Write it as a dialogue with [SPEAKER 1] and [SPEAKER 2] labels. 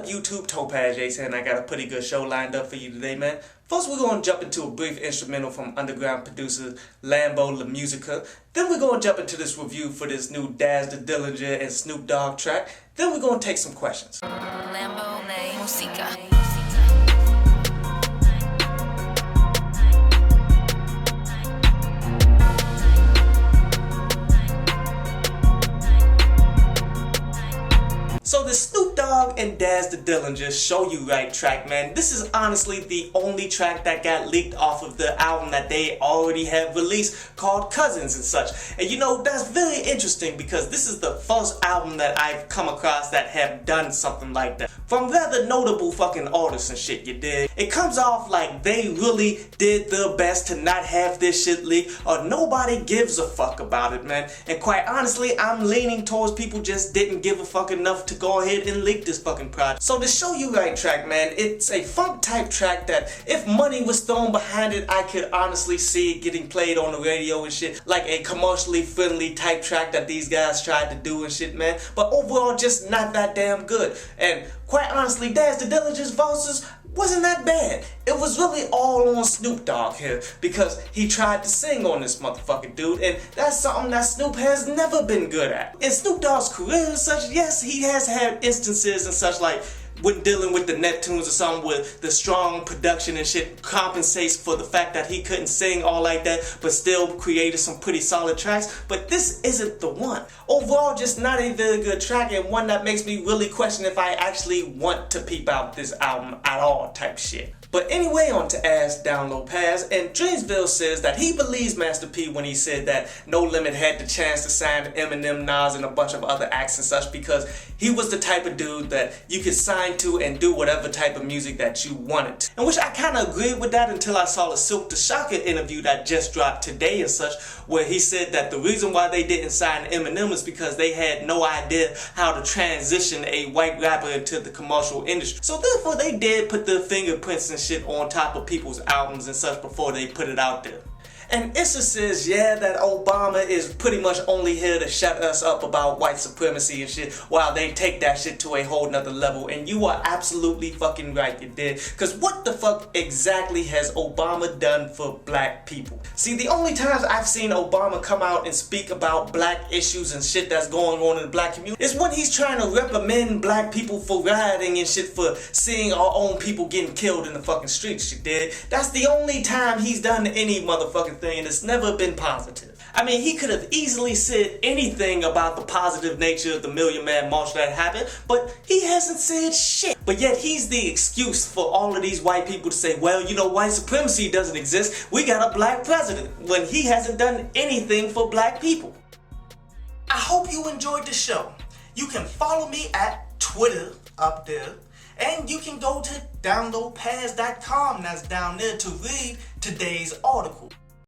[SPEAKER 1] up, YouTube? Topaz Jason, and I got a pretty good show lined up for you today, man. First, we're going to jump into a brief instrumental from underground producer Lambo La Musica. Then we're going to jump into this review for this new Daz the Dillinger and Snoop Dogg track. Then we're going to take some questions.
[SPEAKER 2] Lambo La Musica.
[SPEAKER 1] So the Snoop Dogg and Daz the Dillinger Sho You Right track, man, this is honestly the only track that got leaked off of the album that they already have released called Cuzznz and such. And you know, that's very interesting because this is the first album that I've come across that have done something like that. From rather notable fucking artists and shit, you dig? It comes off like they really did their best to not have this shit leaked, or nobody gives a fuck about it, man. And quite honestly, I'm leaning towards people just didn't give a fuck enough to go ahead and leak this fucking project. So the Sho You Right track, man, it's a funk type track that if money was thrown behind it, I could honestly see it getting played on the radio and shit, like a commercially friendly type track that these guys tried to do and shit, man. But overall, just not that damn good. And quite honestly, Daz the Dillinger's verses wasn't that bad. It was really all on Snoop Dogg here because he tried to sing on this motherfucking dude, and that's something that Snoop has never been good at. In Snoop Dogg's career and such, yes, he has had instances and such, like when dealing with the Neptunes or something, with the strong production and shit compensates for the fact that he couldn't sing all like that, but still created some pretty solid tracks. But this isn't the one. Overall, just not a very good track, and one that makes me really question if I actually want to peep out this album at all type shit. But anyway, on to Ask Download Pass, and Dreamsville says that he believes Master P when he said that No Limit had the chance to sign Eminem, Nas, and a bunch of other acts and such because he was the type of dude that you could sign to and do whatever type of music that you wanted. And which I kind of agreed with that until I saw the Silk the Shocker interview that just dropped today and such, where he said that the reason why they didn't sign Eminem is because they had no idea how to transition a white rapper into the commercial industry. So therefore they did put their fingerprints and shit on top of people's albums and such before they put it out there. And Issa says, yeah, that Obama is pretty much only here to shut us up about white supremacy and shit while they take that shit to a whole nother level. And you are absolutely fucking right, you did. Because what the fuck exactly has Obama done for black people? See, the only times I've seen Obama come out and speak about black issues and shit that's going on in the black community is when he's trying to reprimand black people for rioting and shit, for seeing our own people getting killed in the fucking streets, you did. That's the only time he's done any motherfucking thing, and it's never been positive. I mean, he could have easily said anything about the positive nature of the Million Man March that happened, but he hasn't said shit. But yet he's the excuse for all of these white people to say, well, you know, white supremacy doesn't exist, we got a black president, when he hasn't done anything for black people. I hope you enjoyed the show. You can follow me at Twitter up there, and you can go to downloadpass.com, that's down there, to read today's article.